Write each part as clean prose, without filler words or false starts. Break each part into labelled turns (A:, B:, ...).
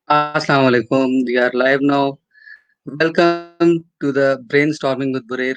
A: Assalamu alaikum. We are live now. Welcome to the Brainstorming with Bureer.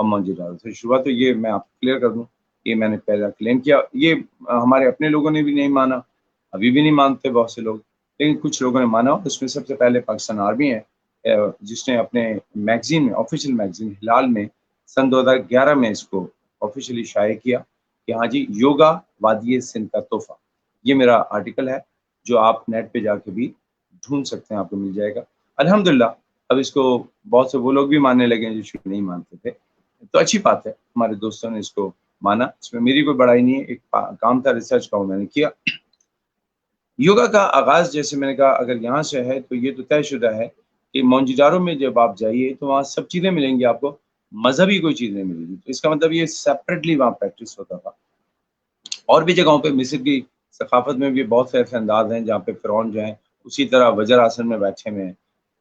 B: اور موئنجودارو سے شروع ہوا. تو یہ میں آپ کو کلیئر کر دوں، یہ میں نے پہلا کلیم کیا. یہ ہمارے اپنے لوگوں نے بھی نہیں مانا، ابھی بھی نہیں مانتے بہت سے لوگ، لیکن کچھ لوگوں نے مانا. اس میں سب سے پہلے پاکستان آرمی ہے جس نے اپنے میگزین میں، آفیشیل میگزین ہلال میں سن 2011 میں اس کو آفیشیلی شائع کیا کہ ہاں جی یوگا وادی سندھ کا تحفہ. یہ میرا آرٹیکل ہے جو آپ نیٹ پہ جا کے بھی ڈھونڈ سکتے ہیں، آپ کو مل جائے گا. الحمدللہ اب اس کو بہت سے وہ لوگ بھی ماننے لگے ہیں جو شروع نہیں مانتے تھے، تو اچھی بات ہے. ہمارے دوستوں نے اس کو مانا، اس میں میری کوئی بڑائی نہیں ہے، ایک کام تھا ریسرچ کا، وہ میں نے کیا. یوگا کا آغاز جیسے میں نے کہا اگر یہاں سے ہے تو یہ تو طے شدہ ہے کہ موئنجودارو میں جب آپ جائیے تو وہاں سب چیزیں ملیں گی آپ کو، مذہبی کوئی چیز نہیں ملے گی. تو اس کا مطلب یہ سیپریٹلی وہاں پریکٹس ہوتا تھا. اور بھی جگہوں پہ مصر کی ثقافت میں بھی بہت سے ایسے انداز ہیں جہاں پہ فرعون جو ہیں اسی طرح وجر آسن میں بیٹھے ہوئے ہیں.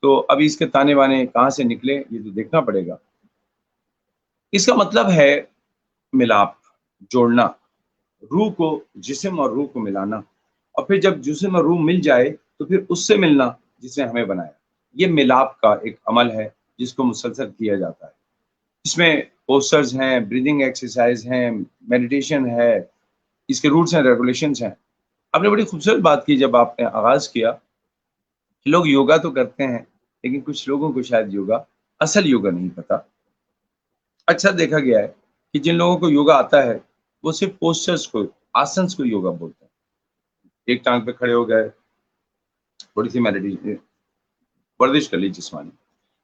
B: تو ابھی اس کے تانے بانے کہاں سے نکلے یہ تو دیکھنا پڑے گا. اس کا مطلب ہے ملاپ، جوڑنا، روح کو، جسم اور روح کو ملانا. اور پھر جب جسم اور روح مل جائے تو پھر اس سے ملنا جس نے ہمیں بنایا. یہ ملاپ کا ایک عمل ہے جس کو مسلسل کیا جاتا ہے. اس میں پوسٹرز ہیں، بریدنگ ایکسرسائز ہیں، میڈیٹیشن ہے، اس کے روٹس ہیں، ریگولیشنز ہیں. آپ نے بڑی خوبصورت بات کی جب آپ نے آغاز کیا کہ لوگ یوگا تو کرتے ہیں لیکن کچھ لوگوں کو شاید یوگا، اصل یوگا نہیں پتا. اکثر دیکھا گیا ہے کہ جن لوگوں کو یوگا آتا ہے وہ صرف پوسچرز کو، آسنس کو یوگا بولتے ہیں. ایک ٹانگ پہ کھڑے ہو گئے، تھوڑی سی میڈیٹیشن، ورزش کر لی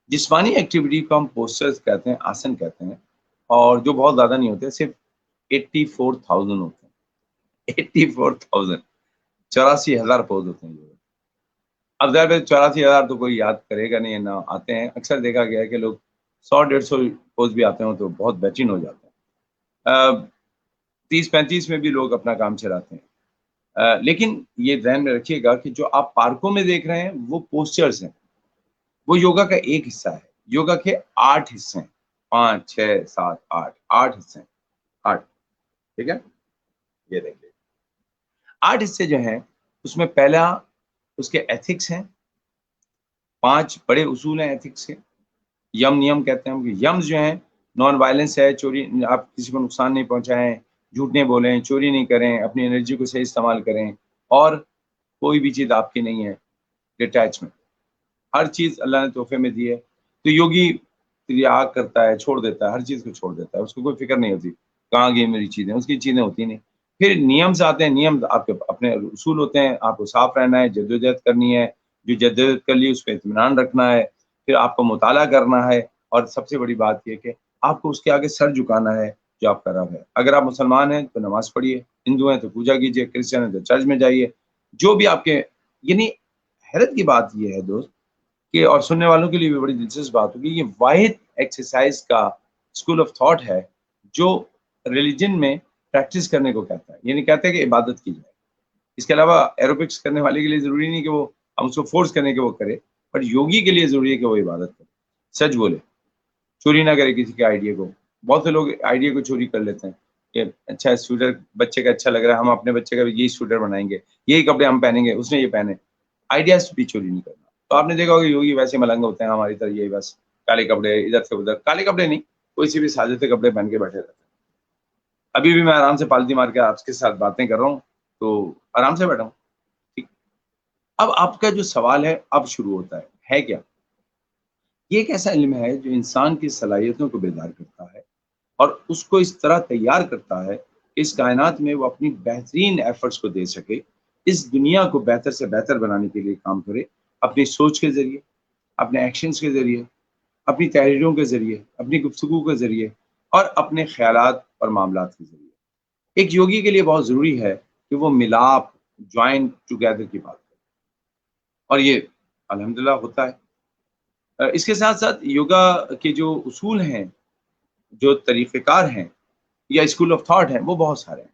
B: جسمانی ایکٹیویٹی کو ہم پوسچرز کہتے ہیں، آسن کہتے ہیں. اور جو بہت زیادہ نہیں ہوتے، صرف 84,000 ہوتے ہیں. 84,000، 84,000 پوز ہوتے ہیں. اب ظاہر ہے 84,000 تو کوئی یاد کرے گا نہیں، نہ آتے ہیں. اکثر دیکھا گیا ہے کہ لوگ 100-150 پوز بھی آتے ہوں تو بہت بہترین ہو جاتے ہیں. 30-35 میں بھی لوگ اپنا کام چلاتے ہیں. لیکن یہ ذہن میں رکھیے گا کہ جو آپ پارکوں میں دیکھ رہے ہیں وہ پوسچرز ہیں، وہ یوگا کا ایک حصہ ہے. یوگا کے 8 حصے ہیں، 5 6 7 8 حصے ہیں. 8، ٹھیک ہے. یہ دیکھیے 8 حصے جو ہیں اس میں پہلا اس کے ایتھکس ہیں. 5 بڑے اصول ہیں ایتھکس کے. نیم کہتے ہیں. یمز جو ہیں نان وائلنس ہے، چوری، آپ کسی کو نقصان نہیں پہنچائیں، جھوٹ نہیں بولیں، چوری نہیں کریں، اپنی انرجی کو صحیح استعمال کریں، اور کوئی بھی چیز آپ کی نہیں ہے. ڈیٹیچمنٹ، ہر چیز اللہ نے تحفے میں دی ہے. تو یوگی تیاگ کرتا ہے، چھوڑ دیتا ہے، ہر چیز کو چھوڑ دیتا ہے، اس کو کوئی فکر نہیں ہوتی کہاں گئی میری چیزیں، اس کی چیزیں ہوتی نہیں. پھر نیمز آتے ہیں. نیم آپ کے اپنے اصول ہوتے ہیں، آپ کو صاف رہنا ہے، جدوجہد کرنی ہے، جو جدوجہد کر لی اس پہ اطمینان رکھنا ہے، پھر آپ کو مطالعہ کرنا ہے، اور سب سے بڑی بات یہ کہ آپ کو اس کے آگے سر جھکانا ہے جو آپ کا رب ہے. اگر آپ مسلمان ہیں تو نماز پڑھیے، ہندو ہیں تو پوجا کیجیے، کرسچن ہیں تو چرچ میں جائیے، جو بھی آپ کے. یعنی حیرت کی بات یہ ہے دوست کہ، اور سننے والوں کے لیے بھی بڑی دلچسپ بات ہوگی، یہ واحد ایکسرسائز کا اسکول آف تھاٹ ہے جو ریلیجن میں پریکٹس کرنے کو کہتا ہے. یعنی کہتا ہے کہ عبادت کی جائے. اس کے علاوہ ایروبکس کرنے والے کے لیے ضروری نہیں کہ وہ ہم اس کو فورس کرنے کے وہ کرے، پر یوگی کے لیے ضروری ہے کہ وہ عبادت کرے، سچ بولے، چوری نہ کرے کسی کے آئیڈیا کو. بہت سے لوگ آئیڈیا کو چوری کر لیتے ہیں کہ اچھا سویٹر بچے کا اچھا لگ رہا ہے، ہم اپنے بچے کا بھی یہی سویٹر بنائیں گے، یہی کپڑے ہم پہنیں گے، اس نے یہ پہنے. آئیڈیاز بھی چوری نہیں کرنا. تو آپ نے دیکھا ہوگا یوگی ویسے ملنگ ہوتے ہیں ہماری طرح، یہی بس کالے کپڑے ادھر سے ادھر، کالے کپڑے نہیں، کوئی سی بھی سادے سے کپڑے پہن کے بیٹھے رہتے ہیں. ابھی بھی میں آرام سے پالتی مار کے آپ کے ساتھ باتیں کر رہا ہوں تو آرام سے بیٹھا ہوں. ٹھیک. اب آپ کا جو سوال ہے اب شروع ہوتا ہے کیا؟ یہ ایک ایسا علم ہے جو انسان کی صلاحیتوں کو بیدار کرتا ہے اور اس کو اس طرح تیار کرتا ہے کہ اس کائنات میں وہ اپنی بہترین ایفرٹس کو دے سکے، اس دنیا کو بہتر سے بہتر بنانے کے لیے کام کرے، اپنی سوچ کے ذریعے، اپنے ایکشنز کے ذریعے، اپنی تحریروں کے ذریعے، اپنی گفتگو کے ذریعے، اور اپنے خیالات اور معاملات کے ذریعے. ایک یوگی کے لیے بہت ضروری ہے کہ وہ ملاپ، جوائن ٹوگیدر کی بات کرے، اور یہ الحمدللہ ہوتا ہے. اس کے ساتھ ساتھ یوگا کے جو اصول ہیں، جو طریقہ کار ہیں یا اسکول آف تھاٹ ہیں، وہ بہت سارے ہیں.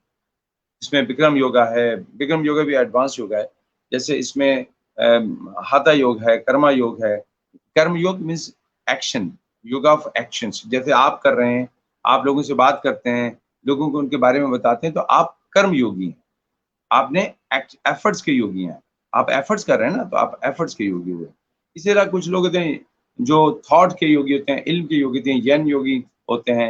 B: اس میں بکرم یوگا ہے، بکرم یوگا بھی ایڈوانس یوگا ہے. جیسے اس میں ہاتھا یوگ ہے، کرما یوگ ہے. Karm yog means action, yoga of actions. جیسے آپ کر رہے ہیں، آپ لوگوں سے بات کرتے ہیں، لوگوں کو ان کے بارے میں بتاتے ہیں، تو آپ کرم یوگی ہیں، آپ نے ایفرٹس کے یوگی ہیں. آپ ایفرٹس کر رہے ہیں نا، تو آپ ایفرٹس کے یوگی ہوئے. اسی طرح کچھ لوگ ہوتے ہیں جو تھاٹ کے یوگی ہوتے ہیں، علم کے یوگی ہوتے ہیں، ین یوگی ہوتے ہیں,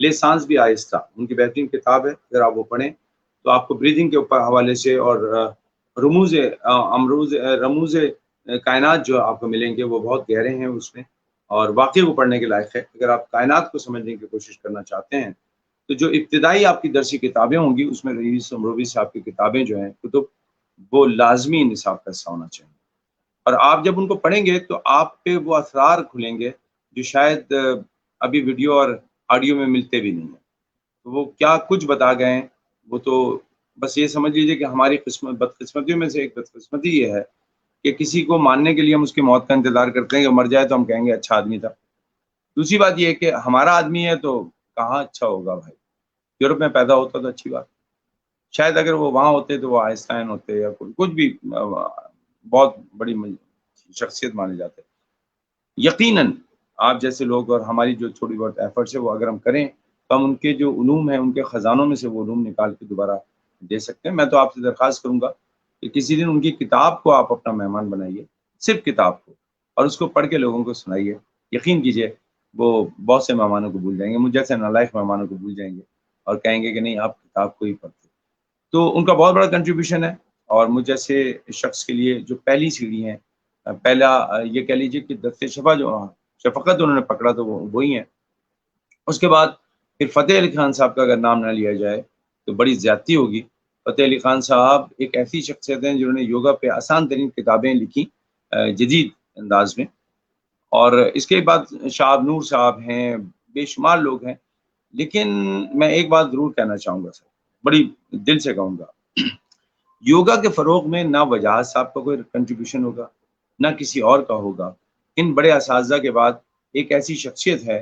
B: لے سانس بھی آہستہ، ان کی بہترین کتاب ہے، اگر آپ وہ پڑھیں تو آپ کو بریدنگ کے اوپر حوالے سے اور رموز کائنات جو آپ کو ملیں گے وہ بہت گہرے ہیں اس میں، اور واقعی وہ پڑھنے کے لائق ہے۔ اگر آپ کائنات کو سمجھنے کی کوشش کرنا چاہتے ہیں تو جو ابتدائی آپ کی درسی کتابیں ہوں گی اس میں رئیس امروی صاحب کی کتابیں جو ہیں کتب، وہ لازمی نصاب کا حصہ ہونا چاہیے، اور آپ جب ان کو پڑھیں گے تو آپ پہ وہ اسرار کھلیں گے جو شاید ابھی ویڈیو اور آڈیو میں ملتے بھی نہیں ہیں۔ تو وہ کیا کچھ بتا گئے ہیں، وہ تو بس یہ سمجھ لیجیے کہ ہماری بدقسمتیوں میں سے ایک بدقسمتی یہ ہے کہ کسی کو ماننے کے لیے ہم اس کی موت کا انتظار کرتے ہیں کہ مر جائے تو ہم کہیں گے اچھا آدمی تھا۔ دوسری بات یہ ہے کہ ہمارا آدمی ہے تو کہاں اچھا ہوگا بھائی، یورپ میں پیدا ہوتا تو اچھی بات، شاید اگر وہ وہاں ہوتے تو وہ آئنسٹائن ہوتے یا کچھ بھی بہت بڑی شخصیت مانے جاتے۔ یقیناً آپ جیسے لوگ اور ہماری جو تھوڑی بہت ایفرٹس ہے وہ اگر ہم کریں تو ہم ان کے جو علوم ہیں ان کے خزانوں میں سے وہ علوم نکال کے دوبارہ دے سکتے ہیں۔ میں تو آپ سے درخواست کروں گا کہ کسی دن ان کی کتاب کو آپ اپنا مہمان بنائیے، صرف کتاب کو، اور اس کو پڑھ کے لوگوں کو سنائیے۔ یقین کیجئے وہ بہت سے مہمانوں کو بھول جائیں گے، مجھ جیسے نالائق مہمانوں کو بھول جائیں گے اور کہیں گے کہ نہیں آپ کتاب کو ہی پڑھتے۔ تو ان کا بہت بڑا کنٹریبیوشن ہے، اور مجھ جیسے شخص کے لیے جو پہلی سیڑھی ہیں، پہلا یہ کہہ لیجیے کہ دست شفا جو شفقت انہوں نے پکڑا تو وہ وہی ہیں۔ اس کے بعد پھر فتح علی خان صاحب کا اگر نام نہ لیا جائے تو بڑی زیادتی ہوگی۔ فتح علی خان صاحب ایک ایسی شخصیت ہیں جنہوں نے یوگا پہ آسان ترین کتابیں لکھی جدید انداز میں، اور اس کے بعد شاہ نور صاحب ہیں، بے شمار لوگ ہیں، لیکن میں ایک بات ضرور کہنا چاہوں گا سر، بڑی دل سے کہوں گا، یوگا کے فروغ میں نہ وجاہت صاحب کا کوئی کنٹریبیوشن ہوگا، نہ کسی اور کا ہوگا۔ ان بڑے اساتذہ کے بعد ایک ایسی شخصیت ہے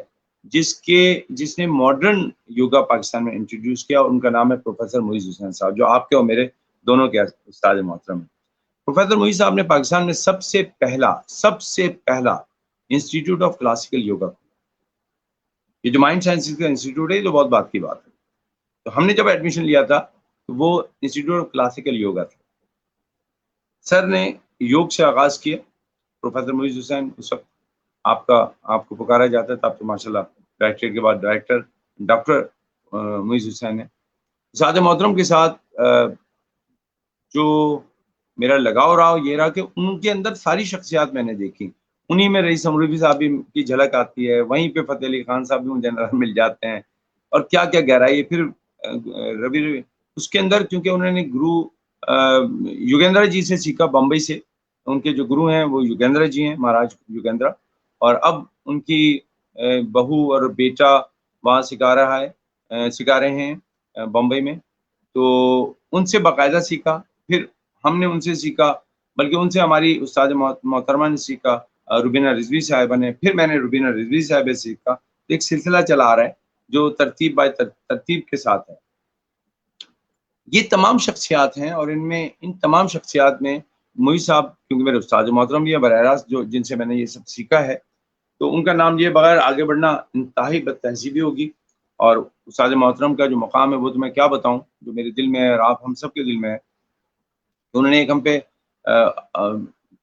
B: جس نے ماڈرن یوگا پاکستان میں انٹروڈیوس کیا، اور ان کا نام ہے پروفیسر معیز حسین صاحب، جو آپ کے اور میرے دونوں کے استاد محترم ہیں۔ پروفیسر معیز صاحب نے پاکستان میں سب سے پہلا انسٹیٹیوٹ آف کلاسیکل یوگا، یہ جو مائنڈ سائنسز کا انسٹیٹیوٹ ہے، یہ تو بہت بات کی بات ہے۔ تو ہم نے جب ایڈمیشن لیا تھا تو وہ انسٹیٹیوٹ آف کلاسیکل یوگا تھا۔ سر نے یوگ سے آغاز کیا، پروفیسر معیز حسین اس وقت آپ کو پکارا جاتا تھا، اب تو ماشاءاللہ ڈائریکٹر کے بعد ڈائریکٹر ڈاکٹر معیز حسین ہے۔ سعادت محترم کے ساتھ جو میرا لگاؤ رہا یہ رہا کہ ان کے اندر ساری شخصیات میں نے دیکھی، انہی میں رئیس امروی صاحب کی جھلک آتی ہے، وہیں پہ فتح علی خان صاحب بھی مجھے مل جاتے ہیں، اور کیا کیا گہرائی ہے۔ پھر روی اس کے اندر کیونکہ انہوں نے گرو یوگیندر جی سے سیکھا، بمبئی سے ان کے جو گرو ہیں وہ یوگیندر جی ہیں، مہاراج یوگیندر، اور اب ان کی بہو اور بیٹا وہاں سکھا رہے ہیں بمبئی میں، تو ان سے باقاعدہ سیکھا، پھر ہم نے ان سے سیکھا، بلکہ ان سے ہماری استاد محترمہ نے سیکھا، روبینہ رضوی صاحبہ نے، پھر میں نے روبینہ رضوی صاحبہ سے سیکھا۔ ایک سلسلہ چلا آ رہا ہے جو ترتیب بائی ترتیب کے ساتھ ہے۔ یہ تمام شخصیات ہیں، اور ان تمام شخصیات میں معیز صاحب کیونکہ میرے استاد محترم بھی ہے براہ راست، جن سے میں نے یہ سب سیکھا ہے، تو ان کا نام لیے بغیر آگے بڑھنا انتہائی بد تہذیبی ہوگی، اور استاد محترم کا جو مقام ہے وہ تو میں کیا بتاؤں، جو میرے دل میں ہے اور آپ ہم سب کے دل میں ہے۔ تو انہوں نے ایک ہم پہ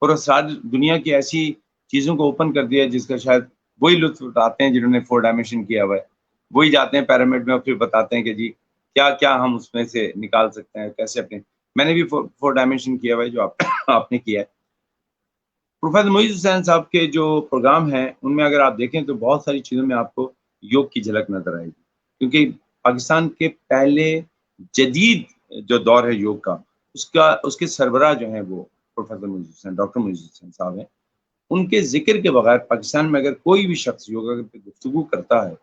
B: پراسرار دنیا کی ایسی چیزوں کو اوپن کر دیا جس کا شاید وہی لطف اٹھاتے ہیں جنہوں نے 4 ڈائمینشن کیا ہوا ہے، وہی جاتے ہیں پیرامڈ میں اور پھر بتاتے ہیں کہ جی کیا کیا ہم اس میں سے نکال سکتے ہیں، کیسے اپنے، میں نے بھی 4 ڈائمینشن کیا ہوا ہے جو آپ نے کیا ہے۔ پروفیسر معیز حسین صاحب کے جو پروگرام ہیں ان میں اگر آپ دیکھیں تو بہت ساری چیزوں میں آپ کو یوگ کی جھلک نظر آئے گی، کیونکہ پاکستان کے پہلے جدید جو دور ہے یوگ کا، اس کے سربراہ جو ہیں وہ پروفیسر معیز حسین، ڈاکٹر معیز حسین صاحب ہیں۔ ان کے ذکر کے بغیر پاکستان میں اگر کوئی بھی شخص یوگا پہ گفتگو کرتا ہے،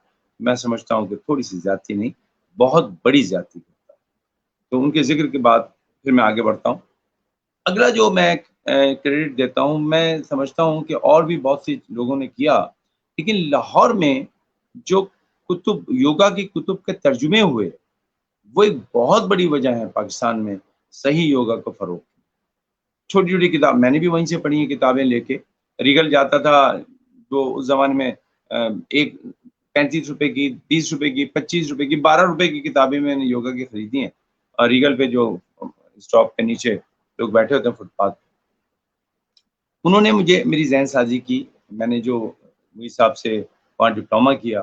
B: میں سمجھتا ہوں کہ تھوڑی سی زیادتی نہیں، بہت بڑی زیادتی کرتا ہے۔ تو ان کے ذکر کے بعد پھر میں آگے بڑھتا ہوں۔ اگلا جو میں کریڈٹ دیتا ہوں، میں سمجھتا ہوں کہ اور بھی بہت سی لوگوں نے کیا، لیکن لاہور میں جو یوگا کی کتب کے ترجمے ہوئے، وہ ایک بہت بڑی وجہ ہے پاکستان میں صحیح یوگا کو فروغ۔ چھوٹی چھوٹی کتاب میں نے بھی وہیں سے پڑھی ہیں، کتابیں لے کے ریگل جاتا تھا، جو اس زمانے میں ایک 35 روپے کی، 20 روپے کی، 25 روپے کی، 12 روپے کی کتابیں میں نے یوگا کی خریدی ہیں، اور ریگل پہ جو اسٹاپ کے نیچے لوگ بیٹھے ہوتے ہیں فٹ پاتھ، انہوں نے مجھے میری ذہن سازی کی، میں نے جو معیز صاحب سے وہاں ڈپلوما کیا،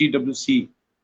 B: TWC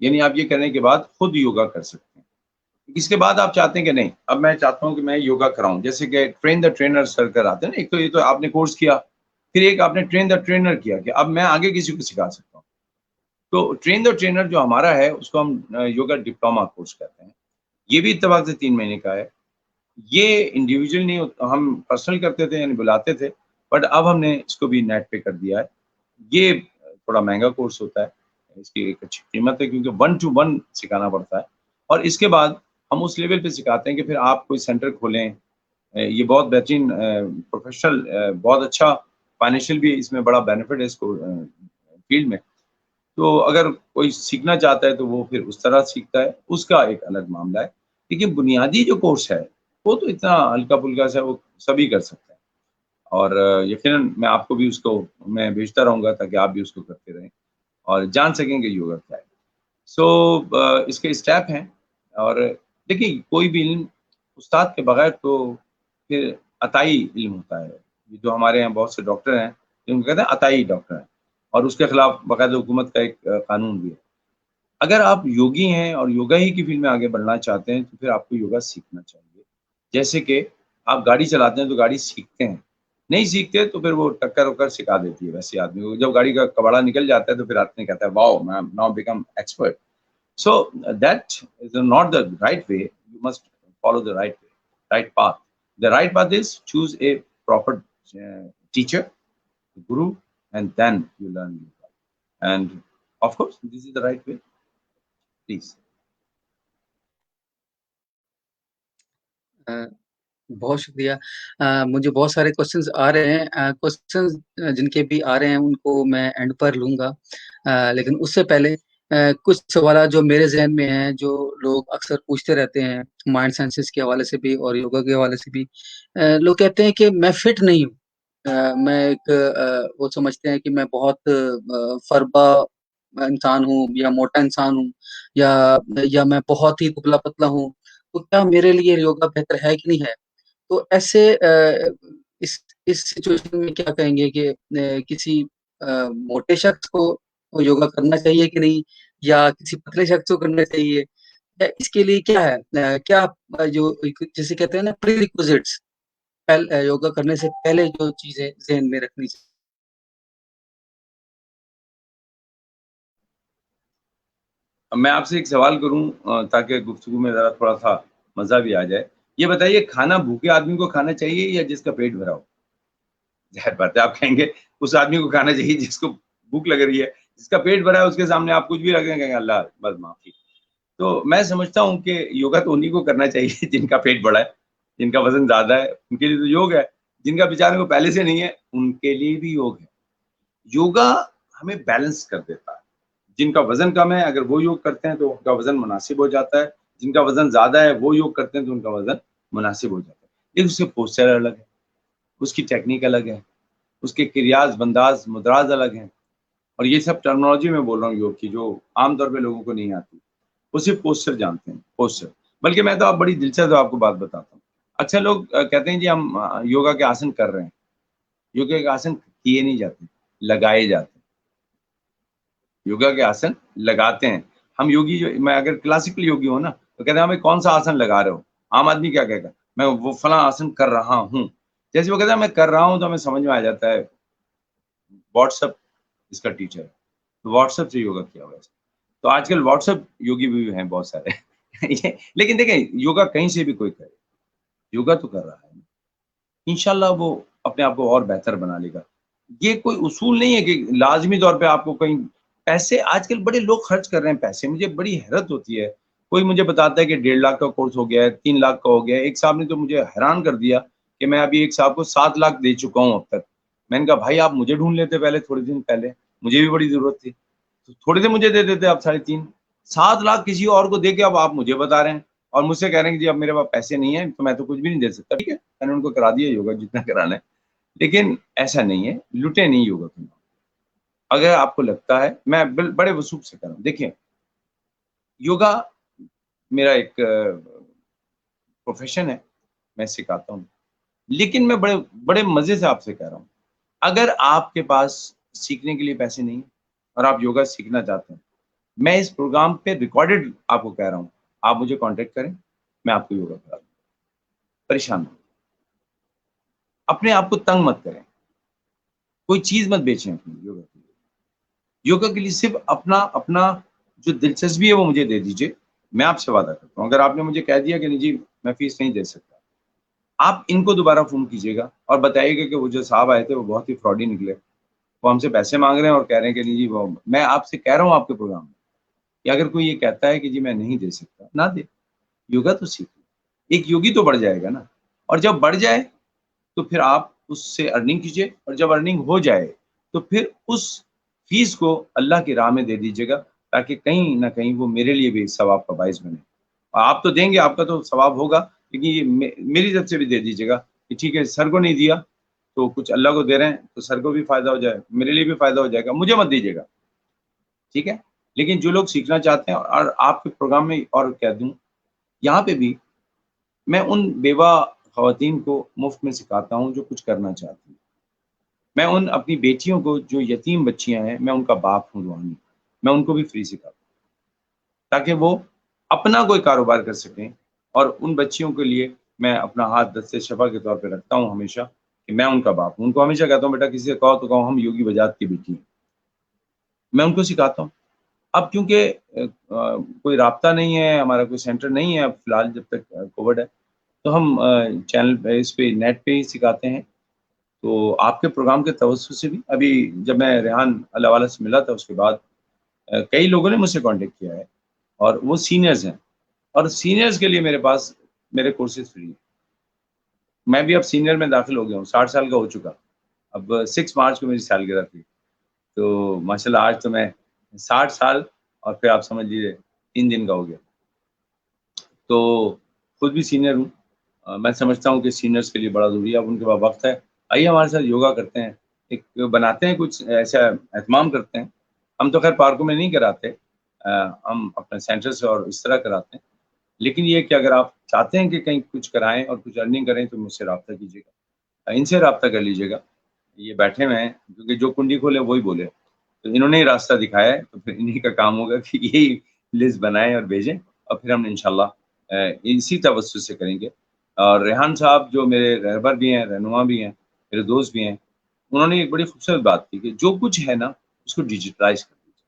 B: یعنی آپ یہ کرنے کے بعد خود یوگا کر سکتے ہیں. اس کے بعد آپ چاہتے ہیں کہ نہیں اب میں چاہتا ہوں کہ میں یوگا کراؤں، جیسے کہ ٹرین دا ٹرینر سر کراتے ہیں نا. ایک تو یہ تو آپ نے کورس کیا، پھر ایک آپ نے ٹرین دا ٹرینر کیا کہ اب میں آگے کسی کو سکھا سکتا ہوں. تو ٹرین دا ٹرینر جو ہمارا ہے اس کو ہم یوگا ڈپلوما کورس کہتے ہیں. یہ بھی اتفاق سے 3 مہینے کا ہے. یہ انڈیویجول نہیں ہم پرسنل کرتے تھے یعنی بلاتے تھے، بٹ اب ہم نے اس کو بھی نیٹ پہ کر دیا ہے. یہ تھوڑا مہنگا کورس ہوتا ہے، اس کی ایک اچھی قیمت ہے کیونکہ 1 to 1 سکھانا پڑتا ہے. اور اس کے بعد ہم اس لیول پہ سکھاتے ہیں کہ پھر آپ کوئی سینٹر کھولیں. یہ بہت بہترین پروفیشنل، بہت اچھا فائنینشیل بھی اس میں بڑا بینیفٹ ہے اس کو فیلڈ میں. تو اگر کوئی سیکھنا چاہتا ہے تو وہ پھر اس طرح سیکھتا ہے، اس کا ایک الگ معاملہ ہے. لیکن بنیادی جو کورس ہے وہ تو اتنا ہلکا پھلکا سا وہ سبھی کر سکتے ہیں. اور یقیناً میں آپ کو بھی اس کو میں بھیجتا رہوں گا تاکہ آپ بھی اس کو کرتے رہیں اور جان سکیں کہ یوگا کیا ہے. سو اس کے اسٹیپ ہیں. اور دیکھیے کوئی بھی علم استاد کے بغیر تو پھر عطائی علم ہوتا ہے. یہ جو ہمارے یہاں بہت سے ڈاکٹر ہیں جن کو کہتے ہیں عطائی ڈاکٹر ہیں، اور اس کے خلاف باقاعدہ حکومت کا ایک قانون بھی ہے. اگر آپ یوگی ہیں اور یوگا ہی کی فیلڈ میں آگے بڑھنا چاہتے ہیں تو پھر آپ کو یوگا سیکھنا چاہیے. جیسے کہ آپ گاڑی چلاتے ہیں تو گاڑی سیکھتے ہیں، نہیں سیکھتے تو پھر وہ ٹکر وکر سکھا دیتی ہے ویسے آدمی کو. جب گاڑی کا کباڑا نکل جاتا ہے تو پھر آدمی کہتا ہے واؤ میں now become expert. So that is not the right way. You must follow the right path. The right path is choose a proper teacher, guru, and then you learn yoga. And of course, this is the right way. Please.
A: بہت شکریہ. مجھے بہت سارے questions آ رہے ہیں. Questions جن کے بھی آ رہے ہیں ان کو میں اینڈ پر لوں گا، لیکن اس سے پہلے کچھ سوالات جو میرے ذہن میں ہیں جو لوگ اکثر پوچھتے رہتے ہیں مائنڈ سائنسز کے حوالے سے بھی اور یوگا کے حوالے سے بھی. لوگ کہتے ہیں کہ میں فٹ نہیں ہوں. میں ایک وہ سمجھتے ہیں کہ میں بہت فربا انسان ہوں یا موٹا انسان ہوں یا میں بہت ہی دبلا پتلا ہوں. تو کیا میرے لیے یوگا بہتر ہے کہ نہیں ہے؟ تو ایسے اس سچویشن میں کیا کہیں گے کہ کسی موٹے شخص کو یوگا کرنا چاہیے کہ نہیں، یا کسی پتلے شخص کو کرنا چاہیے، یا اس کے لیے کیا ہے، کیا جو جسے کہتے ہیں نا پری ریکوزٹس یوگا کرنے سے پہلے جو چیزیں ذہن میں رکھنی چاہیے؟
B: میں آپ سے ایک سوال کروں تاکہ گفتگو میں ذرا تھوڑا سا مزہ بھی آ جائے. یہ بتائیے کھانا بھوکے آدمی کو کھانا چاہیے یا جس کا پیٹ بھرا ہو؟ ظاہر بات ہے آپ کہیں گے اس آدمی کو کھانا چاہیے جس کو بھوک لگ رہی ہے. جس کا پیٹ بھرا ہے اس کے سامنے آپ کچھ بھی رکھیں گے اللہ بس معافی. تو میں سمجھتا ہوں کہ یوگا تو انہیں کو کرنا چاہیے جن کا پیٹ بڑا ہے، جن کا وزن زیادہ ہے، ان کے لیے تو یوگ ہے. جن کا بیچارے کو پہلے سے نہیں ہے ان کے لیے بھی یوگ ہے. یوگا ہمیں بیلنس کر دیتا ہے. جن کا وزن کم ہے اگر وہ یوگ کرتے ہیں تو ان کا وزن مناسب ہو جاتا ہے. جن کا وزن زیادہ ہے وہ یوگ کرتے ہیں تو ان کا وزن مناسب ہو جاتا ہے. لیکن اس کے پوسچر الگ ہے، اس کی ٹیکنیک الگ ہے، اس کے کریاز بنداز مدراز الگ ہیں. اور یہ سب ٹرمنالوجی میں بول رہا ہوں یوگ کی جو عام طور پہ لوگوں کو نہیں آتی. وہ صرف پوسچر جانتے ہیں، پوسچر. بلکہ میں تو آپ بڑی دلچسپ آپ کو بات بتاتا ہوں. اکثر لوگ کہتے ہیں جی ہم یوگا کے آسن کر رہے ہیں. یوگا کے آسن کیے نہیں جاتے، لگائے جاتے ہیں. یوگا کے آسن لگاتے ہیں ہم. یوگی جو میں اگر کلاسیکل یوگی ہوں نا تو کہتے ہیں ہمیں کون سا آسن لگا رہے ہو. عام آدمی کیا کہے گا میں وہ فلاں آسن کر رہا ہوں. جیسے وہ کہتا ہے میں کر رہا ہوں تو ہمیں سمجھ میں آ جاتا ہے واٹس ایپ اس کا ٹیچر ہے، تو واٹس ایپ سے یوگا کیا ہوا ہے. تو آج کل واٹس ایپ یوگی بھی ہیں بہت سارے. لیکن دیکھیں یوگا کہیں سے بھی کوئی کرے، یوگا تو کر رہا ہے انشاءاللہ وہ اپنے آپ کو اور بہتر بنا لے گا. یہ کوئی اصول نہیں ہے کہ لازمی طور پہ آپ کو کہیں پیسے. آج کل بڑے لوگ خرچ کر رہے ہیں پیسے. مجھے بڑی حیرت ہوتی ہے. کوئی مجھے بتاتا ہے کہ 1.5 لاکھ کا کورس ہو گیا ہے، 3 لاکھ کا ہو گیا ہے. ایک صاحب نے تو مجھے حیران کر دیا کہ میں ابھی ایک صاحب کو 7 لاکھ دے چکا ہوں اب تک. میں نے کہا بھائی آپ مجھے ڈھونڈ لیتے پہلے، تھوڑے دن پہلے مجھے بھی بڑی ضرورت تھی. تھوڑے سے مجھے دے دیتے آپ 3.5. 7 لاکھ کسی اور کو دے کے اب آپ مجھے بتا رہے ہیں اور مجھ سے کہہ رہے ہیں کہ جی اب میرے پاس پیسے نہیں ہیں تو میں تو کچھ بھی نہیں دے سکتا. ٹھیک ہے میں نے ان کو کرا دیا یوگا جتنا کرانا ہے، لیکن ایسا نہیں ہے، لٹے نہیں یوگا کے. اگر آپ کو لگتا ہے میں بڑے وصوب سے کروں. دیکھیں یوگا میرا ایک پروفیشن ہے، میں سکھاتا ہوں. لیکن میں بڑے بڑے مزے سے آپ سے کہہ رہا ہوں اگر آپ کے پاس سیکھنے کے لیے پیسے نہیں اور آپ یوگا سیکھنا چاہتے ہیں میں اس پروگرام پہ ریکارڈڈ آپ کو کہہ رہا ہوں، آپ مجھے کانٹیکٹ کریں، میں آپ کو یوگا کرا دوں، پریشان نہ ہوں۔ اپنے آپ کو تنگ مت کریں، کوئی چیز مت بیچیں اپنی یوگا کے لیے۔ یوگا کے لیے صرف اپنا جو دلچسپی ہے وہ مجھے دے دیجیے، میں آپ سے وعدہ کرتا ہوں۔ اگر آپ نے مجھے کہہ دیا کہ نہیں جی میں فیس نہیں دے سکتا، آپ ان کو دوبارہ فون کیجیے گا اور بتائیے گا کہ وہ جو صاحب آئے تھے وہ بہت ہی فراڈی نکلے، وہ ہم سے پیسے مانگ رہے ہیں اور کہہ رہے ہیں کہ نہیں جی وہ، میں آپ سے کہہ رہا ہوں آپ کے پروگرام میں کہ اگر کوئی یہ کہتا ہے کہ جی میں نہیں دے سکتا، نہ دے، یوگا تو سیکھیں، ایک یوگی تو بڑھ جائے گا نا، اور جب بڑھ جائے تو پھر آپ اس سے ارننگ کیجیے، اور جب ارننگ ہو جائے تو پھر اس فیس کو اللہ کی راہ میں دے دیجیے گا، تاکہ کہیں نہ کہیں وہ میرے لیے بھی ثواب کا باعث بنے۔ اور آپ تو دیں گے، آپ کا تو ثواب ہوگا، لیکن یہ میری طرف سے بھی دے دیجیے گا کہ ٹھیک ہے سر کو نہیں دیا تو کچھ اللہ کو دے رہے ہیں تو سر کو بھی فائدہ ہو جائے، میرے لیے بھی فائدہ ہو جائے گا، مجھے مت دیجیے گا، ٹھیک ہے؟ لیکن جو لوگ سیکھنا چاہتے ہیں، اور آپ کے پروگرام میں اور کہہ دوں، یہاں پہ بھی میں ان بیوہ خواتین کو مفت میں سکھاتا ہوں جو کچھ کرنا چاہتی ہیں۔ میں ان اپنی بیٹیوں کو جو یتیم بچیاں ہیں، میں ان کا باپ ہوں روحانی، میں ان کو بھی فری سکھاتا ہوں تاکہ وہ اپنا کوئی کاروبار کر سکیں، اور ان بچیوں کے لیے میں اپنا ہاتھ دست شفا کے طور پہ رکھتا ہوں ہمیشہ، کہ میں ان کا باپ ہوں۔ ان کو ہمیشہ کہتا ہوں بیٹا کسی سے کہو تو کہو ہم یوگی بجات کی بیٹی ہیں، میں ان کو سکھاتا ہوں۔ اب کیونکہ کوئی رابطہ نہیں ہے، ہمارا کوئی سینٹر نہیں ہے اب فی الحال جب تک کووڈ ہے، تو ہم چینل پہ اس پہ نیٹ پہ ہی سکھاتے ہیں۔ تو آپ کے پروگرام کے توسط سے بھی ابھی جب میں ریحان اللہ والا سے ملا تھا، اس کے بعد کئی لوگوں نے مجھ سے کانٹیکٹ کیا ہے، اور وہ سینئرز ہیں، اور سینئرز کے لیے میرے پاس میرے کورسز فری ہیں۔ میں بھی اب سینئر میں داخل ہو گیا ہوں، 60 سال کا ہو چکا، اب 6 مارچ کو میری سالگرہ تھی، تو ماشاء اللہ آج تو میں 60 سال اور پھر آپ سمجھ لیجیے 3 دن کا ہو گیا، تو خود بھی سینئر ہوں۔ میں سمجھتا ہوں کہ سینئرز کے لیے بڑا ضروری ہے، اب ان کے پاس وقت ہے، آئیے ہمارے ساتھ یوگا کرتے ہیں، ایک بناتے ہیں، کچھ ایسا اہتمام کرتے ہیں۔ ہم تو خیر پارکوں میں نہیں کراتے، ہم اپنے سینٹر سے اور اس طرح کراتے ہیں، لیکن یہ کہ اگر آپ چاہتے ہیں کہ کہیں کچھ کرائیں اور کچھ ارننگ کریں تو مجھ سے رابطہ کیجیے گا، ان سے رابطہ کر لیجیے گا، یہ بیٹھے ہوئے ہیں، کیونکہ جو کنڈی کھولے وہی بولے، تو انہوں نے ہی راستہ دکھایا ہے، تو پھر انہیں کا کام ہوگا کہ یہی لسٹ بنائیں اور بھیجیں، اور پھر ہم انشاءاللہ اسی توسط سے کریں گے۔ اور ریحان صاحب جو میرے رہبر بھی ہیں، رہنما بھی ہیں، میرے دوست بھی ہیں، انہوں نے ایک بڑی خوبصورت بات کی کہ جو کچھ ہے نا اس کو ڈیجیٹلائز کر دیجیے،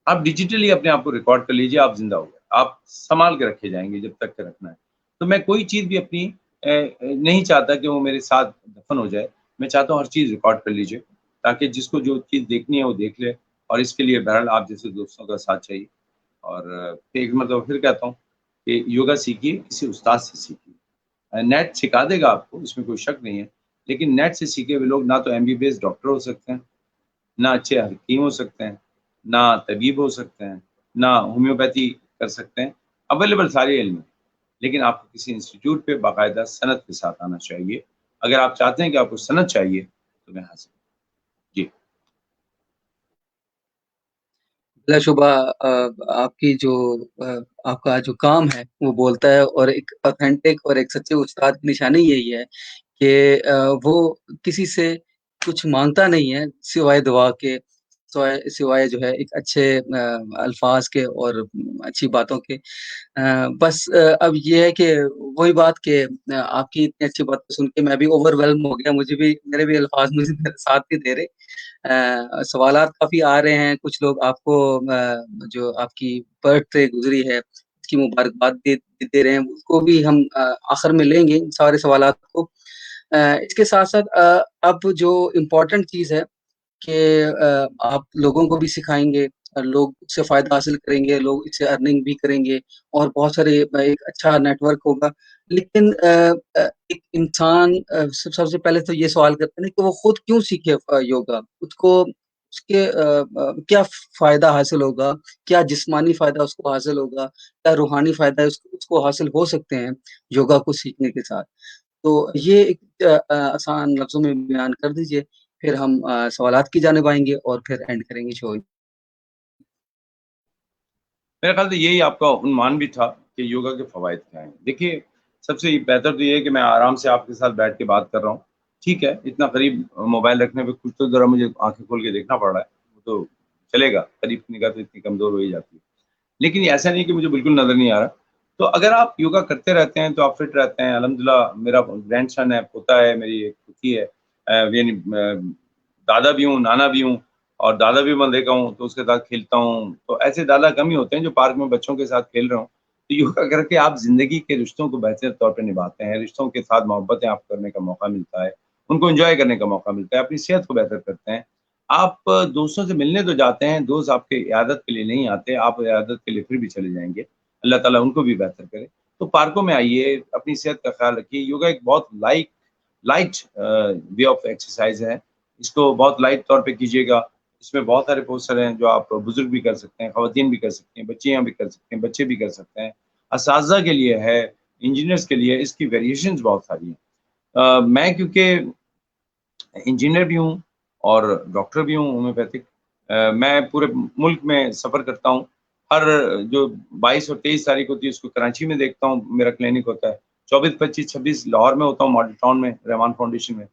B: آپ ڈیجیٹلی اپنے آپ کو ریکارڈ کر لیجیے، آپ زندہ ہو گئے، آپ سنبھال کے رکھے جائیں گے جب تک کہ رکھنا ہے۔ تو میں کوئی چیز بھی اپنی نہیں چاہتا کہ وہ میرے ساتھ دفن ہو جائے، میں چاہتا ہوں ہر چیز ریکارڈ کر لیجیے، تاکہ جس کو جو چیز دیکھنی ہے وہ دیکھ لے، اور اس کے لیے بہرحال آپ جیسے دوستوں کا ساتھ چاہیے۔ اور ایک مرتبہ پھر کہتا ہوں کہ یوگا سیکھیے، کسی استاد سے سیکھیے، نیٹ سکھا دے گا آپ کو، اس میں کوئی شک نہیں ہے، لیکن نیٹ سے سیکھے ہوئے لوگ نہ تو MBBS ڈاکٹر ہو سکتے ہیں، نہ اچھے حکیم ہو سکتے ہیں، نہ طبیب ہو سکتے ہیں، نہ ہومیوپیتھی کر سکتے ہیں، اویلیبل سارے علم ہیں، لیکن آپ کو کسی انسٹیٹیوٹ پہ باقاعدہ سند کے ساتھ آنا چاہیے۔ اگر آپ چاہتے ہیں کہ آپ کو سند چاہیے تو میں حاضر ہوں۔ جی
A: بلا شبہ آپ کی جو آپ کا جو کام ہے وہ بولتا ہے، اور ایک اتھینٹک اور ایک سچے استاد کی نشانی یہی ہے کہ وہ کسی سے کچھ مانگتا نہیں ہے سوائے دعا کے، سوائے جو ہے ایک اچھے الفاظ کے اور اچھی باتوں کے۔ بس اب یہ ہے کہ وہی بات کہ آپ کی اتنی اچھی باتیں سن کے میں بھی اوور ویلم ہو گیا، مجھے بھی میرے بھی الفاظ مجھے ساتھ نہیں دے رہے۔ سوالات کافی آ رہے ہیں، کچھ لوگ آپ کو جو آپ کی برتھ ڈے گزری ہے اس کی مبارکباد دے رہے ہیں، اس کو بھی ہم آخر میں لیں گے ان سارے سوالات کو۔ اس کے ساتھ ساتھ اب جو امپورٹنٹ چیز ہے کہ آپ لوگوں کو بھی سکھائیں گے، لوگ اس سے فائدہ حاصل کریں گے، لوگ اس سے ارننگ بھی کریں گے، اور بہت سارے ایک اچھا نیٹ ورک ہوگا۔ لیکن ایک انسان سب سے پہلے تو یہ سوال کرتے ہیں کہ وہ خود کیوں سیکھے یوگا، خود کو اس کے کیا فائدہ حاصل ہوگا، کیا جسمانی فائدہ اس کو حاصل ہوگا، کیا روحانی فائدہ اس کو حاصل ہو سکتے ہیں یوگا کو سیکھنے کے ساتھ۔ تو یہ ایک آسان لفظوں میں بیان کر دیجئے، پھر ہم سوالات کی جانب آئیں گے اور پھر اینڈ کریں گے شو۔
B: میرے خیال سے یہی آپ کا عنوان بھی تھا کہ یوگا کے فوائد کیا ہیں۔ دیکھیے سب سے بہتر تو یہ ہے کہ میں آرام سے آپ کے ساتھ بیٹھ کے بات کر رہا ہوں، ٹھیک ہے، اتنا قریب موبائل رکھنے پہ کچھ تو ذرا مجھے آنکھیں کھول کے دیکھنا پڑ رہا ہے، وہ تو چلے گا، قریب کی نگاہ تو اتنی کمزور ہو ہی جاتی ہے، لیکن یہ ایسا نہیں کہ مجھے بالکل نظر نہیں آ رہا. تو اگر آپ یوگا کرتے رہتے ہیں تو آپ فٹ رہتے ہیں. الحمدللہ میرا گرینڈ سن ہے، پوتا ہے، میری ایک پوتی ہے، یعنی دادا بھی ہوں، نانا بھی ہوں، اور دادا بھی میں دیکھا ہوں تو اس کے ساتھ کھیلتا ہوں. تو ایسے دادا کم ہی ہوتے ہیں جو پارک میں بچوں کے ساتھ کھیل رہے ہوں. تو یوگا کر کے آپ زندگی کے رشتوں کو بہتر طور پہ نبھاتے ہیں، رشتوں کے ساتھ محبتیں آپ کرنے کا موقع ملتا ہے، ان کو انجوائے کرنے کا موقع ملتا ہے، اپنی صحت کو بہتر کرتے ہیں. آپ دوستوں سے ملنے تو جاتے ہیں، دوست آپ کے عیادت کے لیے نہیں آتے، آپ عیادت کے لیے پھر بھی چلے جائیں گے. اللہ تعالیٰ ان کو بھی بہتر کرے. تو پارکوں میں آئیے، اپنی صحت کا خیال رکھیے. یوگا ایک بہت لائٹ وے آف ایکسرسائز ہے، اس کو بہت لائٹ طور پہ کیجیے گا. اس میں بہت سارے پوسچر ہیں جو آپ بزرگ بھی کر سکتے ہیں، خواتین بھی کر سکتے ہیں، بچیاں بھی کر سکتے ہیں، بچے بھی کر سکتے ہیں. اساتذہ کے لیے ہے، انجینئرس کے لیے اس کی ویریشنز بہت ساری ہیں. میں کیونکہ انجینئر بھی ہوں اور ڈاکٹر بھی ہوں ہومیوپیتھک، میں پورے ملک میں سفر کرتا ہوں. ہر جو 22 اور 23 تاریخ ہوتی ہے اس کو کراچی میں دیکھتا ہوں، میرا کلینک ہوتا ہے. 24 25 26 لاہور میں ہوتا ہوں، ماڈل ٹاؤن میں رحمان فاؤنڈیشن میں.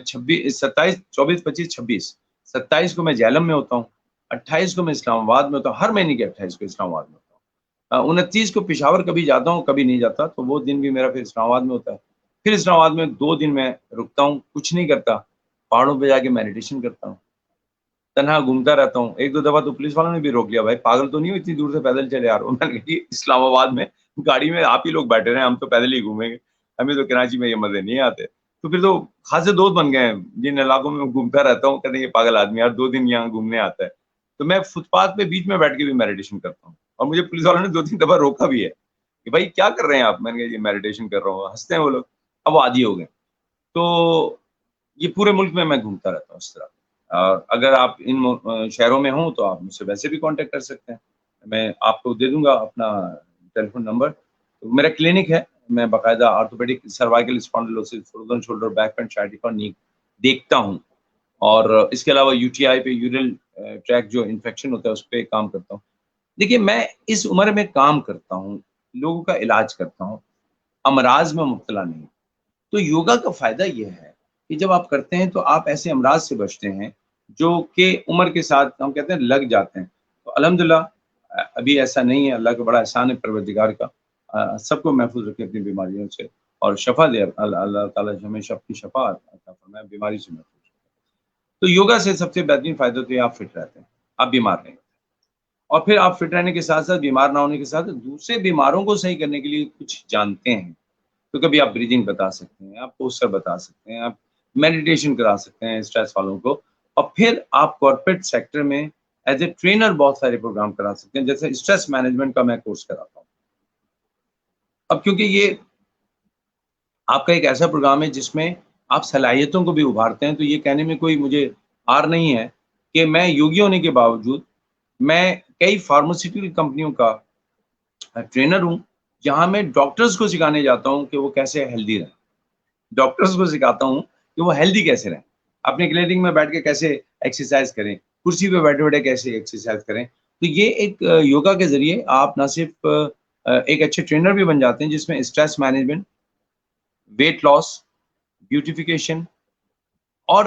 B: 26 27 24 25 26 27 کو میں جہلم میں ہوتا ہوں، 28 کو میں اسلام آباد میں ہوتا ہوں، ہر مہینے کے 28 کو اسلام آباد میں ہوتا ہوں. 29 کو پشاور کبھی جاتا ہوں کبھی نہیں جاتا، تو وہ دن بھی میرا پھر اسلام آباد میں ہوتا ہے. پھر اسلام آباد میں 2 دن میں رکتا ہوں، کچھ نہیں کرتا، پہاڑوں پہ جا کے میڈیٹیشن کرتا ہوں، تنہا گھومتا رہتا ہوں. ایک دو دفعہ تو پولیس والوں نے بھی روک لیا، بھائی پاگل تو نہیں ہو اتنی دور سے پیدل چلے آ رہے ہو. میں نے کہا جی اسلام آباد میں گاڑی میں آپ ہی لوگ بیٹھے رہے ہیں، ہم تو پیدل ہی گھومیں گے، ہمیں تو کراچی میں یہ مزے نہیں آتے. تو پھر تو خاصے دوست بن گئے ہیں جن علاقوں میں گھومتا رہتا ہوں، کہتے ہیں یہ پاگل آدمی یار 2 دن یہاں گھومنے آتا ہے. تو میں فٹ پاتھ پہ بیچ میں بیٹھ کے بھی میڈیٹیشن کرتا ہوں، اور مجھے پولیس والوں نے 2 3 دفعہ روکا بھی ہے کہ بھائی کیا کر رہے ہیں آپ. میں نے کہا یہ میڈیٹیشن کر رہا ہوں. ہنستے ہیں وہ لوگ، اب وہ عادی ہو گئے. تو یہ پورے ملک میں گھومتا رہتا ہوں اس طرح. اگر آپ ان شہروں میں ہوں تو آپ مجھ سے ویسے بھی کانٹیکٹ کر سکتے ہیں، میں آپ کو دے دوں گا اپنا ٹیلی فون نمبر. تو میرا کلینک ہے، میں باقاعدہ orthopaedic cervical spondylosis, frozen shoulder, back pain, سciatica اور نی دیکھتا ہوں. اور اس کے علاوہ یو ٹی آئی پہ، یورل ٹریک جو انفیکشن ہوتا ہے اس پہ کام کرتا ہوں. دیکھیے میں اس عمر میں کام کرتا ہوں، لوگوں کا علاج کرتا ہوں، امراض میں مبتلا نہیں. تو یوگا کا فائدہ یہ ہے کہ جب آپ کرتے ہیں تو آپ ایسے امراض سے بچتے ہیں جو کہ عمر کے ساتھ ہم کہتے ہیں لگ جاتے ہیں. تو الحمدللہ ابھی ایسا نہیں ہے، اللہ کا بڑا احسان ہے پروردگار کا. سب کو محفوظ رکھے اپنی بیماریوں سے، اور شفا دے اللہ تعالیٰ ہمیں اپنی شفا عطا فرمائے، بیماری سے محفوظ رکھے. تو یوگا سے سب سے بہترین فائدہ تو یہ آپ فٹ رہتے ہیں، آپ بیمار نہیں. اور پھر آپ فٹ رہنے کے ساتھ ساتھ، بیمار نہ ہونے کے ساتھ، دوسرے بیماروں کو صحیح کرنے کے لیے کچھ جانتے ہیں. تو کبھی آپ بریدنگ بتا سکتے ہیں، آپ پوسچر بتا سکتے ہیں، آپ میڈیٹیشن کرا سکتے ہیں اسٹریس والوں کو. اور پھر آپ کارپوریٹ سیکٹر میں ایز اے ٹرینر بہت سارے پروگرام کرا سکتے ہیں، جیسے اسٹریس مینجمنٹ کا میں کورس کراتا ہوں. اب کیونکہ یہ آپ کا ایک ایسا پروگرام ہے جس میں آپ صلاحیتوں کو بھی ابھارتے ہیں، تو یہ کہنے میں کوئی مجھے آر نہیں ہے کہ میں یوگی ہونے کے باوجود میں کئی فارماسیوٹیکل کمپنیوں کا ٹرینر ہوں، جہاں میں ڈاکٹرز کو سکھانے جاتا ہوں کہ وہ کیسے ہیلدی رہیں. ڈاکٹرز کو سکھاتا ہوں کہ وہ ہیلدی کیسے رہیں، اپنے کلینک میں بیٹھ کے کیسے ایکسرسائز کریں، کرسی پہ بیٹھے بیٹھے کیسے ایکسرسائز کریں. تو یہ ایک یوگا کے ذریعے آپ نہ صرف ایک اچھے ٹرینر بھی بن جاتے ہیں، جس میں stress management, weight loss, beautification اور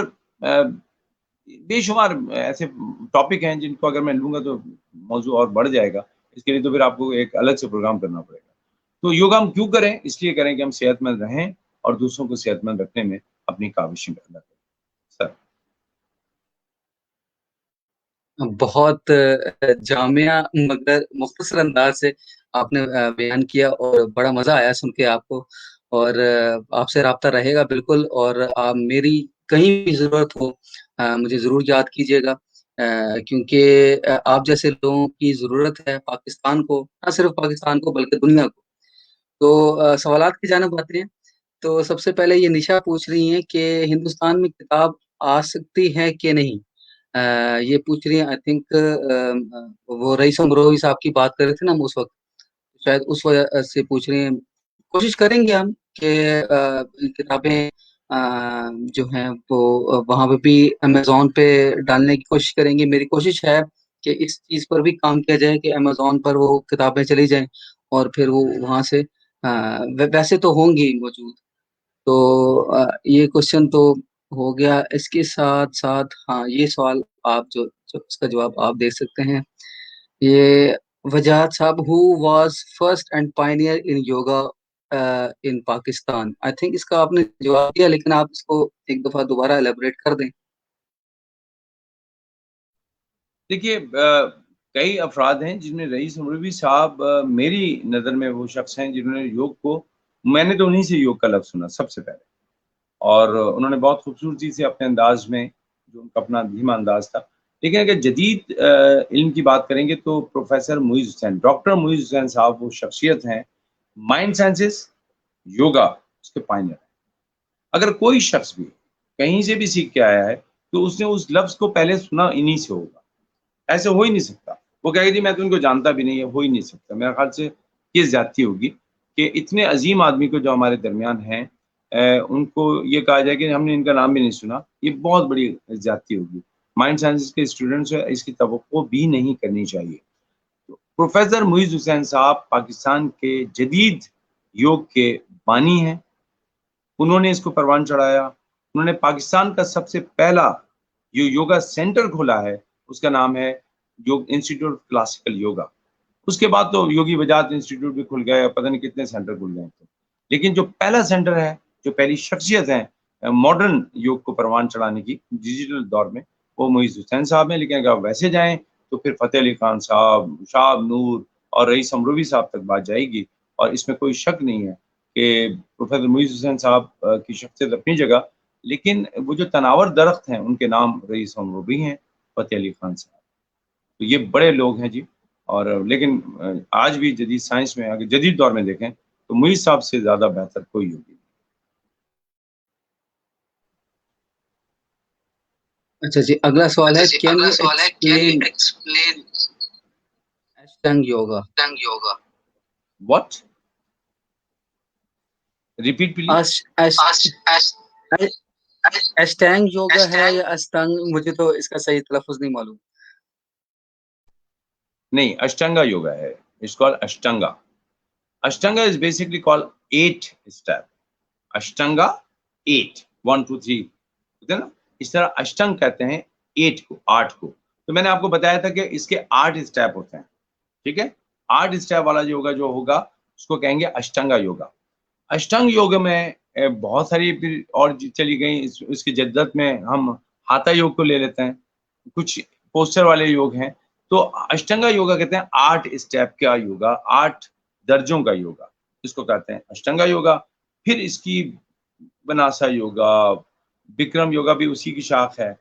B: بے شمار ایسے ٹاپک ہیں جن کو اگر میں لوں گا تو موضوع اور بڑھ جائے گا. اس کے لیے تو پھر آپ کو ایک الگ سے پروگرام کرنا پڑے گا. تو یوگا ہم کیوں کریں؟ اس لیے کریں کہ ہم صحت مند رہیں اور دوسروں کو صحت مند رکھنے میں اپنی کاوشیں ادا کریں. سر
A: بہت جامع مگر مختصر انداز سے آپ نے بیان کیا، اور بڑا مزہ آیا سن کے آپ کو. اور آپ سے رابطہ رہے گا بالکل، اور آپ میری کہیں بھی ضرورت ہو مجھے ضرور یاد کیجیے گا، کیونکہ آپ جیسے لوگوں کی ضرورت ہے پاکستان کو، نہ صرف پاکستان کو بلکہ دنیا کو. تو سوالات کی جانب آتے ہیں. تو سب سے پہلے یہ نشا پوچھ رہی ہیں کہ ہندوستان میں کتاب آ سکتی ہے کہ نہیں. یہ پوچھ رہی ہیں، آئی تھنک وہ رئیس امروہی صاحب کی بات کر رہے تھے نا ہم اس وقت، شاید اس وجہ سے پوچھ رہے ہیں. کوشش کریں گے ہم کہ کتابیں جو ہیں وہ وہاں پہ بھی امیزون پہ ڈالنے کی کوشش کریں گے. میری کوشش ہے کہ اس چیز پر بھی کام کیا جائے کہ امیزون پر وہ کتابیں چلی جائیں، اور پھر وہ وہاں سے ویسے تو ہوں گی موجود. تو یہ کوشچن تو ہو گیا. اس کے ساتھ ساتھ ہاں یہ سوال آپ جو تو اس کا جواب آپ دے سکتے ہیں. یہ وجاہت صاحب who was first and pioneer in yoga in Pakistan. I think اس کا آپ نے جواب دیا لیکن آپ اس کو ایک دفعہ دوبارہ الیبوریٹ کر دیں.
B: دیکھیے کئی افراد ہیں جن میں رئیس امروی صاحب میری نظر میں وہ شخص ہیں جنہوں نے یوگ کو، میں نے تو انہی سے یوگ کا لفظ سنا سب سے پہلے، اور انہوں نے بہت خوبصورتی سے اپنے انداز میں، جو ان کا اپنا دھیما انداز تھا. لیکن اگر جدید علم کی بات کریں گے تو پروفیسر معیز حسین، ڈاکٹر معیز حسین صاحب وہ شخصیت ہیں مائنڈ سائنسز، یوگا اس کے پائنر ہیں. اگر کوئی شخص بھی کہیں سے بھی سیکھ کے آیا ہے تو اس نے اس لفظ کو پہلے سنا انہی سے ہوگا. ایسے ہو ہی نہیں سکتا. وہ کہے گا جی میں تو ان کو جانتا بھی نہیں ہے، ہو ہی نہیں سکتا. میرے خیال سے یہ زیادتی ہوگی کہ اتنے عظیم آدمی کو جو ہمارے درمیان ہیں ان کو یہ کہا جائے کہ ہم نے ان کا نام بھی نہیں سنا، یہ بہت بڑی زیادتی ہوگی. مائنڈ سائنسز کے اسٹوڈنٹس سے اس کی توقع بھی نہیں کرنی چاہیے. پروفیسر معیز حسین صاحب پاکستان کے جدید یوگ کے بانی ہیں. انہوں نے اس کو پروان چڑھایا. انہوں نے پاکستان کا سب سے پہلا جو یوگا سینٹر کھولا ہے اس کا نام ہے یوگ انسٹیٹیوٹ آف کلاسیکل یوگا. اس کے بعد تو یوگی وجاہت انسٹیٹیوٹ بھی کھل گئے، پتہ نہیں کتنے سینٹر کھل گئے تھے. لیکن جو پہلا سینٹر ہے، جو پہلی شخصیت ہے ماڈرن یوگ کو پروان چڑھانے کی ڈیجیٹل دور میں، وہ معیز حسین صاحب ہیں. لیکن اگر آپ ویسے جائیں تو پھر فتح علی خان صاحب، شہاب نور اور رئیس امروی صاحب تک بات جائے گی. اور اس میں کوئی شک نہیں ہے کہ پروفیسر معیز حسین صاحب کی شخصیت اپنی جگہ، لیکن وہ جو تناور درخت ہیں ان کے نام رئیس امروی ہیں، فتح علی خان صاحب. تو یہ بڑے لوگ ہیں جی. اور لیکن آج بھی جدید سائنس میں اگر جدید دور میں دیکھیں تو معیز صاحب سے زیادہ بہتر کوئی ہوگی.
A: اچھا جی، اگلا سوال ہے can you explain Ashtanga yoga.
B: What? Repeat please.
A: Ashtanga yoga ہے یا اشٹنگ، مجھے تو اس کا صحیح تلفظ نہیں معلوم.
B: نہیں، اشٹنگا یوگا ہے. It's call Ashtanga. Ashtanga is basically call 8 step. Ashtanga 8 1 2 3 ہوتے ہیں نا، اس طرح اشٹنگ کہتے ہیں 8 کو، 8 کو. تو میں نے آپ کو بتایا تھا کہ اس کے 8 اسٹیپ ہوتے ہیں. ٹھیک ہے، 8 اسٹیپ والا یوگا جو ہوگا اس کو کہیں گے اشٹنگا یوگا. اشٹنگ یوگا میں بہت ساری پھر اور چلی گئی. اس کی جدت میں ہم ہاتھا یوگ کو لے لیتے ہیں، کچھ پوسچر والے یوگ ہیں. تو اشٹنگا یوگا کہتے ہیں 8 اسٹیپ کا یوگا، 8 درجوں کا یوگا، اس کو کہتے ہیں اشٹنگا یوگا. پھر اس کی بناسا یوگا، بکرم یوگا بھی اسی کی شاخ ہے.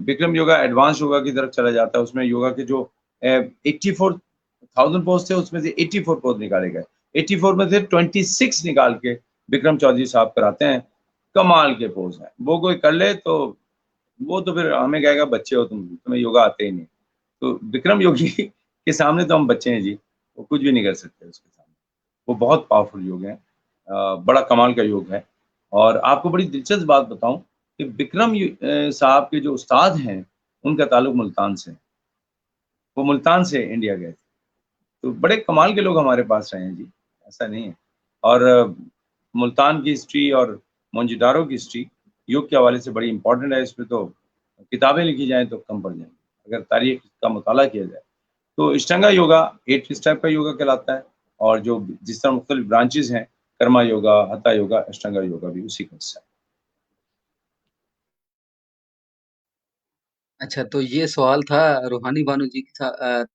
B: بکرم یوگا ایڈوانس یوگا کی طرف چلا جاتا ہے. اس میں یوگا کے جو 84,000 پوز تھے اس میں سے 84 پوز نکالے گئے. 84 میں سے 26 نکال کے بکرم چودھری صاحب کراتے ہیں. کمال کے پوز ہیں. وہ کوئی کر لے تو وہ تو پھر ہمیں کہے گا بچے ہو تمہیں یوگا آتے ہی نہیں. تو بکرم یوگی کے سامنے تو ہم بچے ہیں جی، وہ کچھ بھی نہیں کر سکتے اس کے سامنے. وہ بہت پاورفل یوگ ہے، بڑا کمال کا یوگ ہے. اور آپ کو بڑی دلچسپ بات بتاؤں کہ بکرم صاحب کے جو استاد ہیں ان کا تعلق ملتان سے. وہ ملتان سے انڈیا گئے تھے. تو بڑے کمال کے لوگ ہمارے پاس رہے ہیں جی، ایسا نہیں ہے. اور ملتان کی ہسٹری اور مونجیڈارو کی ہسٹری یوگ کے حوالے سے بڑی امپورٹنٹ ہے. اس پہ تو کتابیں لکھی جائیں تو کم پڑ جائیں اگر تاریخ کا مطالعہ کیا جائے. تو اشٹنگا یوگا 8 اسٹیپ کا یوگا کہلاتا ہے. اور جو جس طرح مختلف برانچز ہیں، کرما یوگا، ہتھا یوگا، اشٹنگا یوگا بھی اسی کا حصہ ہے.
A: اچھا، تو یہ سوال تھا روحانی بانو جی کی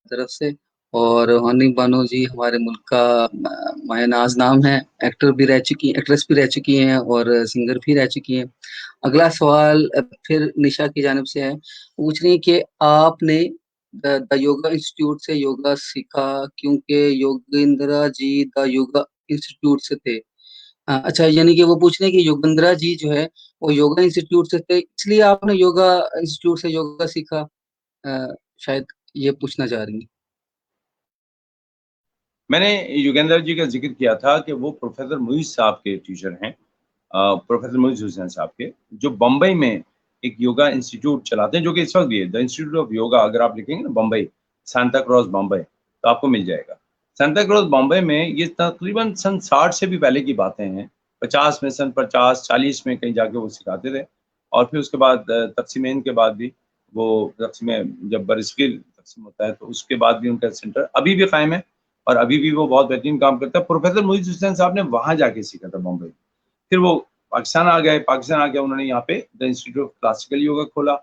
A: طرف سے. اور روحانی بانو جی ہمارے ملک کا مایہ ناز نام ہے. ایکٹر بھی رہ چکی ہیں، ایکٹریس بھی رہ چکی ہیں اور سنگر بھی رہ چکی ہیں. اگلا سوال پھر نشا کی جانب سے ہے. پوچھ رہی ہیں کہ آپ نے دا یوگا انسٹیٹیوٹ سے یوگا سیکھا کیونکہ یوگیندرا جی دا یوگا انسٹیٹیوٹ سے تھے. اچھا، یعنی کہ وہ پوچھ رہے ہیں کہ یوگندرا جی جو ہے وہ یوگا انسٹیٹیوٹ سے تھے، اس لیے آپ نے یوگا انسٹیٹیوٹ سے یوگا سیکھا. شاید یہ پوچھنا چاہ رہی ہیں.
B: میں نے یوگیندر جی کا ذکر کیا تھا کہ وہ پروفیسر معیز صاحب کے ٹیچر ہیں، پروفیسر معیز حسین صاحب کے، جو بمبئی میں ایک یوگا انسٹیٹیوٹ چلاتے ہیں، جو کہ اس وقت بھی ہے. دا انسٹیٹیوٹ آف یوگا اگر آپ لکھیں گے نا بمبئی، سانتا کروز بمبئی، تو آپ کو مل جائے گا. سانتا کروز بمبئی میں یہ تقریباً سن 60 سے بھی پہلے کی باتیں ہیں. 50 میں، سن 50 40 میں کہیں جا کے وہ سکھاتے تھے. اور پھر اس کے بعد تقسیم ہند کے بعد بھی وہ تقسیم جب برسکل تقسیم ہوتا ہے تو اس کے بعد بھی ان کا سینٹر ابھی بھی قائم ہے اور ابھی بھی وہ بہت بہترین کام کرتا ہے. پروفیسر محیط حسین صاحب نے وہاں جا کے سیکھا تھا بامبے. پھر وہ پاکستان آ گئے. پاکستان آ کے انہوں نے یہاں پہ the institute of classical yoga کھولا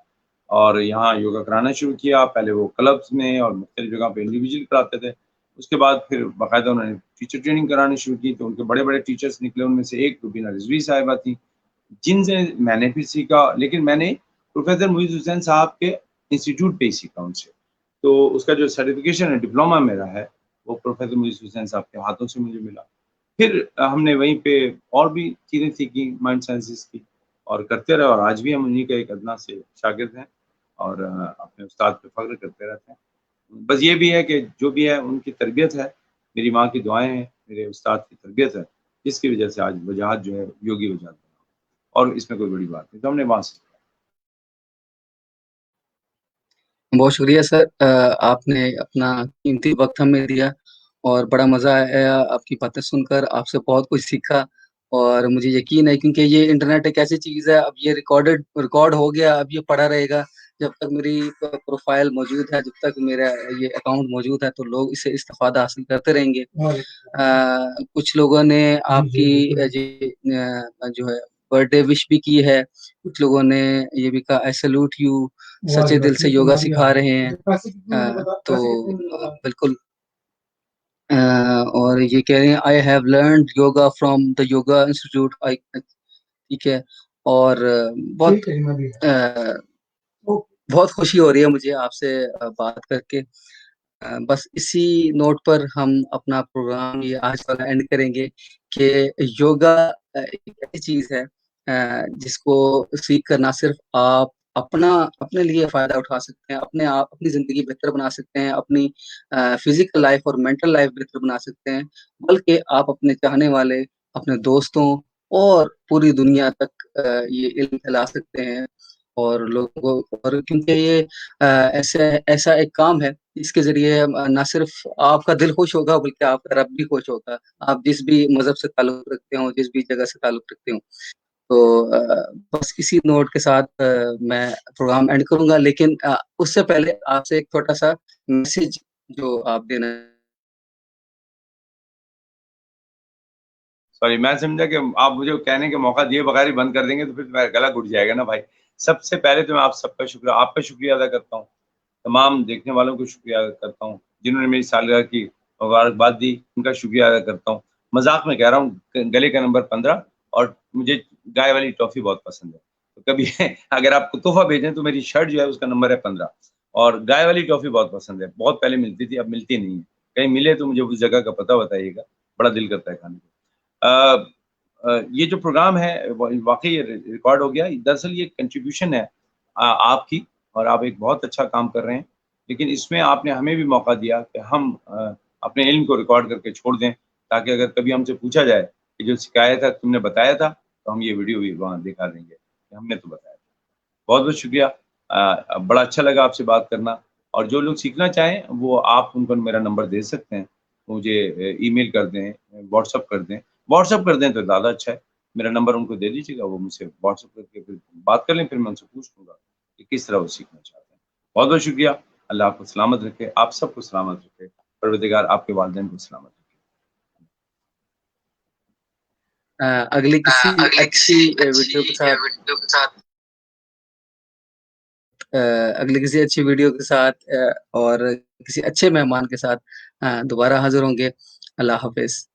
B: اور یہاں یوگا کرانا شروع کیا. پہلے وہ کلبس میں اور مختلف جگہ پہ انڈیویجول کراتے تھے. اس کے بعد پھر باقاعدہ انہوں نے ٹیچر ٹریننگ کرانی شروع کی. تو ان کے بڑے بڑے ٹیچرس نکلے. ان میں سے ایک روبینہ رضوی صاحبہ تھیں جن سے میں نے بھی سیکھا. لیکن میں نے پروفیسر محیط حسین صاحب کے انسٹیٹیوٹ پہ ہی سیکھا ان سے. تو اس کا جو سرٹیفکیشن ہے ڈپلوما میرا ہے وہ پروفیسر محیط حسین صاحب کے ہاتھوں سے مجھے ملا. پھر ہم نے وہیں پہ اور بھی چیزیں سیکھی مائنڈ سائنسز کی اور کرتے رہے. اور آج بھی ہم انہیں کا ایک ادنا سے شاگرد ہیں اور اپنے استاد پہ فخر کرتے رہتے ہیں. بس یہ بھی ہے کہ جو بھی ہے ان کی تربیت ہے, میری ماں کی دعائیں ہیں, میرے استاد کی تربیت ہے, جس کی وجہ سے آج وجاہت جو ہے یوگی وجاہت بنا. اور اس میں کوئی بڑی بات نہیں. تو ہم نے وہاں سے
A: بہت شکریہ سر, آپ نے اپنا قیمتی وقت ہمیں دیا اور بڑا مزہ آیا آپ کی باتیں سن کر. آپ سے بہت کچھ سیکھا اور مجھے یقین ہے کیونکہ یہ انٹرنیٹ ایک ایسی چیز ہے, اب یہ ریکارڈ ہو گیا, اب یہ پڑا رہے گا. جب تک میری پروفائل موجود ہے, جب تک میرا یہ اکاؤنٹ موجود ہے, تو لوگ اس سے استفادہ حاصل کرتے رہیں گے. کچھ لوگوں نے آپ کی جو ہے برتھ ڈے وش بھی کی ہے. کچھ لوگوں نے یہ بھی کہا آئی سیلوٹ یو, سچے دل سے یوگا سکھا رہے ہیں. تو بالکل, اور یہ کہہ رہے ہیں I have learned yoga from the yoga institute. ٹھیک ہے, اور بہت خوشی ہو رہی ہے مجھے آپ سے بات کر کے. بس اسی نوٹ پر ہم اپنا پروگرام یہ آج والا اینڈ کریں گے کہ یوگا ایک ایسی چیز ہے جس کو سیکھ کر نہ صرف آپ اپنے لیے فائدہ اٹھا سکتے ہیں, اپنی زندگی بہتر بنا سکتے ہیں, اپنی فزیکل لائف اور مینٹل لائف بہتر بنا سکتے ہیں, بلکہ آپ اپنے چاہنے والے, اپنے دوستوں اور پوری دنیا تک یہ علم پھیلا سکتے ہیں. اور لوگوں کو, اور کیونکہ یہ ایسا ایک کام ہے جس کے ذریعے نہ صرف آپ کا دل خوش ہوگا بلکہ آپ کا رب بھی خوش ہوگا, آپ جس بھی مذہب سے تعلق رکھتے ہوں, جس بھی جگہ سے تعلق رکھتے ہوں. تو بس اسی نوٹ کے ساتھ میں پروگرام اینڈ کروں گا, لیکن اس سے پہلے آپ سے ایک چھوٹا سا میسج جو آپ دینا.
B: سوری, میں سمجھا کہ آپ مجھے کہنے کے موقع دیے بغیر ہی بند کر دیں گے تو پھر میرا گلا گھٹ جائے گا نا بھائی. سب سے پہلے تو میں آپ سب کا شکریہ, آپ کا شکریہ ادا کرتا ہوں. تمام دیکھنے والوں کو شکریہ ادا کرتا ہوں جنہوں نے میری سالگرہ کی مبارکباد دی, ان کا شکریہ ادا کرتا ہوں. مذاق میں کہہ رہا ہوں, گلے کا نمبر 15, اور مجھے گائے والی ٹافی بہت پسند ہے. تو کبھی اگر آپ کو تحفہ بھیجیں تو میری شرٹ جو ہے اس کا نمبر ہے 15, اور گائے والی ٹافی بہت پسند ہے. بہت پہلے ملتی تھی, اب ملتی نہیں ہے. کہیں ملے تو مجھے اس جگہ کا پتہ بتائیے گا, بڑا دل کرتا ہے کھانے کو. یہ جو پروگرام ہے واقعی ریکارڈ ہو گیا. دراصل یہ کنٹریبیوشن ہے آپ کی, اور آپ ایک بہت اچھا کام کر رہے ہیں. لیکن اس میں آپ نے ہمیں بھی موقع دیا کہ ہم اپنے علم کو ریکارڈ کر کے چھوڑ دیں, تاکہ اگر کبھی ہم سے پوچھا جائے کہ جو سکھایا تھا تم نے بتایا تھا, تو ہم یہ ویڈیو بھی وہاں دکھا دیں گے کہ ہم نے تو بتایا تھا. بہت بہت شکریہ. بڑا اچھا لگا آپ سے بات کرنا. اور جو لوگ سیکھنا چاہیں وہ آپ ان کو میرا نمبر دے سکتے ہیں, مجھے ای میل کر دیں, واٹس اپ کر دیں. واٹس اپ کر دیں تو زیادہ اچھا ہے. میرا نمبر ان کو دے دیجیے گا, وہ مجھ سے واٹس اپ کر کے پھر بات کر لیں, پھر میں ان سے پوچھ لوں گا کہ کس طرح وہ سیکھنا چاہتے ہیں. بہت بہت شکریہ. اللہ آپ کو سلامت رکھے, آپ سب کو سلامت رکھے. پروردگار آپ کے والدین کو سلامت رکھے.
A: اگلی کسی اچھی ویڈیو کے ساتھ اور کسی اچھے مہمان کے ساتھ دوبارہ حاضر ہوں گے. اللہ حافظ.